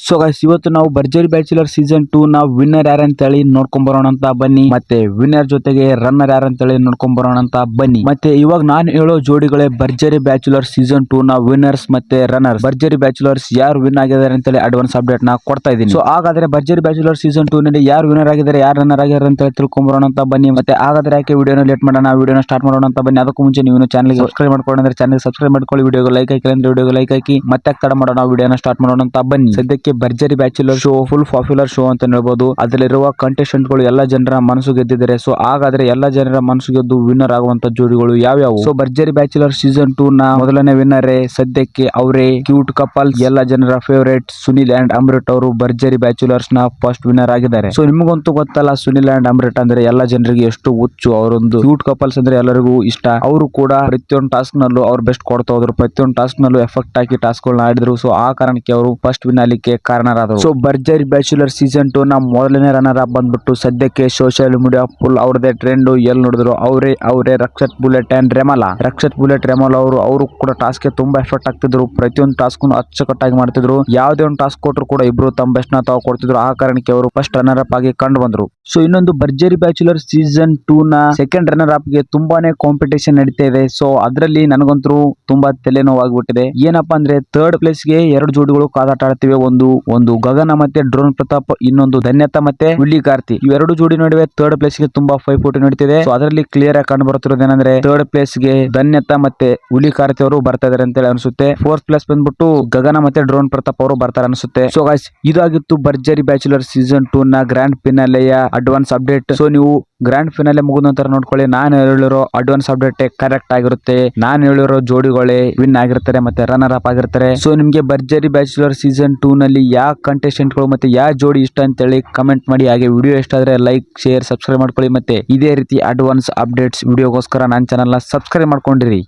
So guys ಇವತ್ತು ನಾವು ಭರ್ಜರಿ ಬ್ಯಾಚುಲರ್ ಸೀಸನ್ 2 ನ ವಿನ್ನರ್ ಯಾರಂತ ಹೇಳಿ ನೋಡ್ಕೊಂಡ್ ಬರೋಣ ಅಂತ ಬನ್ನಿ. ಮತ್ತೆ ವಿನ್ನರ್ ಜೊತೆಗೆ ರನ್ನರ್ ಯಾರಂತ ಹೇಳಿ ನೋಡ್ಕೊಂಡ್ ಬರೋಣ ಅಂತ ಬನ್ನಿ. ಮತ್ತೆ ಇವಾಗ ನಾನು ಹೇಳೋ ಜೋಡಿಗಳೇ ಭರ್ಜರಿ ಬ್ಯಾಚುಲರ್ ಸೀಸನ್ 2 ನ ವಿನ್ನರ್ಸ್ ಮತ್ತೆ ರನ್ನರ್ಸ್. ಭರ್ಜರಿ ಬ್ಯಾಚುಲರ್ಸ್ ಯಾರು ವಿನ್ ಆಗಿದ್ದಾರೆ ಅಂತ ಹೇಳಿ ಅಡ್ವಾನ್ಸ್ ಅಪ್ಡೇಟ್ ನ ಕೊಡ್ತಾ ಇದೀನಿ. ಸೊ ಹಾಗಾದ್ರೆ ಭರ್ಜರಿ ಬ್ಯಾಚುಲರ್ ಸೀಸನ್ 2 ನಲ್ಲಿ ಯಾರು ವಿನ್ನರ್ ಆಗಿದ್ದಾರೆ, ಯಾರು ರನ್ನರ್ ಆಗಿದ್ದಾರೆ ಅಂತ ಹೇಳಿ ತಿಳ್ಕೊಂಡ್ ಬರೋಣ ಅಂತ ಬನ್ನಿ. ಮತ್ತೆ ಹಾಗಾದ್ರೆ ಯಾಕೆ ವಿಡಿಯೋನ ಲೇಟ್ ಮಾಡೋಣ, ವಿಡಿಯೋನ ಸ್ಟಾರ್ಟ್ ಮಾಡೋಣ ಅಂತ ಬನ್ನಿ. ಅದಕ್ಕೂ ಮುಂಚೆ ನೀವು ಚಾನಲ್ ಸಬ್ಸ್ಕ್ರೈಬ್ ಮಾಡ್ಕೊಂಡ್ರೆ ಚಾನಲ್ ಸಬ್ಸ್ಕ್ರೈಬ್ ಮಾಡ್ಕೊಳ್ಳಿ, ವಿಡಿಯೋಗೆ ಲೈಕ್ ಹಾಕಿ ಅಂದ್ರೆ ವಿಡಿಯೋಗೆ ಲೈಕ್ ಹಾಕಿ. ಮತ್ತೆ ತಡ ಮಾಡೋಣ, ವಿಡಿಯೋನ ಸ್ಟಾರ್ಟ್ ಮಾಡೋಣ ಅಂತ ಬನ್ನಿ. ಸದ್ಯಕ್ಕೆ ಭರ್ಜರಿ bachelor show full popular show ಅಂತ ಹೇಳ್ಬೋದು. ಅದರಲ್ಲಿರುವ ಕಂಟೆಸ್ಟೆಂಟ್ ಗಳು ಎಲ್ಲ ಜನರ ಮನಸ್ಸು ಗೆದ್ದಿದ್ದಾರೆ. ಸೊ ಹಾಗಾದ್ರೆ ಎಲ್ಲ ಜನರ ಮನಸ್ಸು ಗೆದ್ದು ವಿನ್ನರ್ ಆಗುವಂತ ಜೋಡಿಗಳು ಯಾವ್ಯಾವು? ಸೊ ಭರ್ಜರಿ ಬ್ಯಾಚುಲರ್ ಸೀಸನ್ 2 ನ ಮೊದಲನೇ ವಿನ್ನರ್ ಸದ್ಯಕ್ಕೆ ಅವರೇ ಕ್ಯೂಟ್ ಕಪಲ್, ಎಲ್ಲ ಜನರ ಫೇವರೇಟ್ ಸುನಿಲ್ ಅಂಡ್ ಅಮೃತ್ ಅವರು ಭರ್ಜರಿ ಬ್ಯಾಚುಲರ್ಸ್ ನ ಫಸ್ಟ್ ವಿನ್ನರ್ ಆಗಿದ್ದಾರೆ. ಸೊ ನಿಮಗಂತೂ ಗೊತ್ತಲ್ಲ, ಸುನಿಲ್ ಅಂಡ್ ಅಮೃತ್ ಅಂದ್ರೆ ಎಲ್ಲ ಜನರಿಗೆ ಎಷ್ಟು ಹುಚ್ಚು. ಅವರೊಂದು ಕ್ಯೂಟ್ ಕಪಲ್ಸ್ ಅಂದ್ರೆ ಎಲ್ಲರಿಗೂ ಇಷ್ಟ. ಅವರು ಕೂಡ ಪ್ರತಿಯೊಂದು ಟಾಸ್ಕ್ ನಲ್ಲೂ ಅವ್ರು ಬೆಸ್ಟ್ ಕೊಡ್ತಾ ಹೋದ್ರು, ಪ್ರತಿಯೊಂದು ಟಾಸ್ಕ್ ನಲ್ಲೂ ಎಫೆಕ್ಟ್ ಹಾಕಿ ಟಾಸ್ಕ್ ಗಳನ್ನ ಆಡಿದ್ರು. ಸೊ ಆ ಕಾರಣಕ್ಕೆ ಅವರು ಫಸ್ಟ್ ವಿನ್ ಆಗ್ಲಿಕ್ಕೆ ಕಾರಣರಾದರು. ಸೊ ಭರ್ಜರಿ ಬ್ಯಾಚುಲರ್ ಸೀಸನ್ 2 ನ ಮೊದಲನೇ ರನ್ನರ್ ಅಪ್ ಬಂದ್ಬಿಟ್ಟು ಸದ್ಯಕ್ಕೆ ಸೋಷಿಯಲ್ ಮೀಡಿಯಾ ಫುಲ್ ಅವ್ರದೇ ಟ್ರೆಂಡ್. ಎಲ್ಲಿ ನೋಡಿದ್ರು ಅವರೇ Rakshat Bullet and Remala. Rakshat Bullet Remala ಅವರು ಕೂಡ ಟಾಸ್ಕ್ ಗೆ ತುಂಬಾ ಎಫೆಕ್ಟ್ ಆಗ್ತಿದ್ರು. ಪ್ರತಿಯೊಂದು ಟಾಸ್ಕ್ ಅಚ್ಚುಕಟ್ಟಾಗಿ ಮಾಡ್ತಿದ್ರು. ಯಾವುದೇ ಒಂದು ಟಾಸ್ಕ್ ಕೊಟ್ಟರು ಕೂಡ ಇಬ್ರು ತಮ್ಮ ಬೆಸ್ಟ್ ನ ತಾವು ಕೊಡ್ತಿದ್ರು. ಆ ಕಾರಣಕ್ಕೆ ಅವರು ಫಸ್ಟ್ ರನ್ನರ್ ಅಪ್ ಆಗಿ ಕಂಡು ಬಂದ್ರು. ಸೊ ಇನ್ನೊಂದು ಭರ್ಜರಿ ಬ್ಯಾಚುಲರ್ ಸೀಸನ್ 2 ನ ಸೆಕೆಂಡ್ ರನ್ನರ್ ಅಪ್ ಗೆ ತುಂಬಾನೇ ಕಾಂಪಿಟೇಷನ್ ನಡೀತಾ ಇದೆ. ಸೊ ಅದರಲ್ಲಿ ನನಗಂತೂ ತುಂಬಾ ತಲೆನೋವಾಗ್ಬಿಟ್ಟಿದೆ. ಏನಪ್ಪಾ ಅಂದ್ರೆ ಥರ್ಡ್ ಪ್ಲೇಸ್ ಗೆ ಎರಡು ಜೋಡಿಗಳು ಕಾದಾಟ ಆಡ್ತಿವೆ. ಒಂದು ಗಗನ ಮತ್ತೆ ಡ್ರೋನ್ ಪ್ರತಾಪ್, ಇನ್ನೊಂದು ಧನ್ಯತಾ ಮತ್ತೆ ವಿಲ್ಲಿ ಕಾರ್ತಿ. ಇವೆರಡು ಜೋಡಿ ನಡುವೆ ಥರ್ಡ್ ಪ್ಲೇಸ್ ಗೆ ತುಂಬಾ ಪೈಪೋಟಿ ನಡೀತಿದೆ. ಸೊ ಅದರಲ್ಲಿ ಕ್ಲಿಯರ್ ಆಗಿ ಕಂಡು ಬರುತ್ತಿರೋದು ಏನಂದ್ರೆ ಥರ್ಡ್ ಪ್ಲೇಸ್ ಗೆ ಧನ್ಯತಾ ಮತ್ತೆ ವಿಲ್ಲಿ ಕಾರ್ತಿ ಅವರು ಬರ್ತಾ ಇದಾರೆ ಅಂತ ಹೇಳಿ ಅನ್ಸುತ್ತೆ. ಫೋರ್ತ್ ಪ್ಲೇಸ್ ಬಂದ್ಬಿಟ್ಟು ಗಗನ ಮತ್ತೆ ಡ್ರೋನ್ ಪ್ರತಾಪ್ ಅವರು ಬರ್ತಾರೆ ಅನ್ಸುತ್ತೆ. ಸೊ ಗೈಸ್ ಇದಾಗಿತ್ತು ಭರ್ಜರಿ ಬ್ಯಾಚುಲರ್ ಸೀಸನ್ 2 ನ ಗ್ರ್ಯಾಂಡ್ ಫಿನಾಲೆಯ ಅಡ್ವಾನ್ಸ್ ಅಪ್ಡೇಟ್. ಸೊ ನೀವು ಗ್ರ್ಯಾಂಡ್ ಫಿನಾಲೆ ಮುಗಿದ ನಂತರ ನೋಡ್ಕೊಳ್ಳಿ, ನಾನು ಹೇಳಿರೋ ಅಡ್ವಾನ್ಸ್ ಅಪ್ಡೇಟ್ ಕರೆಕ್ಟ್ ಆಗಿರುತ್ತೆ. ನಾನು ಹೇಳಿರೋ ಜೋಡಿಗಳೇ ವಿನ್ ಆಗಿರ್ತಾರೆ ಮತ್ತೆ ರನ್ನರ್ ಅಪ್ ಆಗಿರ್ತಾರೆ. ಸೊ ನಿಮ್ಗೆ ಭರ್ಜರಿ ಬ್ಯಾಚುಲರ್ ಸೀಸನ್ 2 ನಲ್ಲಿ ಯಾವ ಕಂಟೆಸ್ಟೆಂಟ್ ಗಳು ಮತ್ತೆ ಯಾವ ಜೋಡಿ ಇಷ್ಟ ಅಂತ ಹೇಳಿ ಕಮೆಂಟ್ ಮಾಡಿ. ಹಾಗೆ ವಿಡಿಯೋ ಇಷ್ಟ ಆದ್ರೆ ಲೈಕ್, ಶೇರ್, ಸಬ್ಸ್ಕ್ರೈಬ್ ಮಾಡ್ಕೊಳ್ಳಿ. ಮತ್ತೆ ಇದೇ ರೀತಿ ಅಡ್ವಾನ್ಸ್ ಅಪ್ಡೇಟ್ಸ್ ವಿಡಿಯೋಗೋಸ್ಕರ ನನ್ನ ಚಾನಲ್ ನ ಸಬ್ಸ್ಕ್ರೈಬ್ ಮಾಡ್ಕೊಂಡಿರಿ.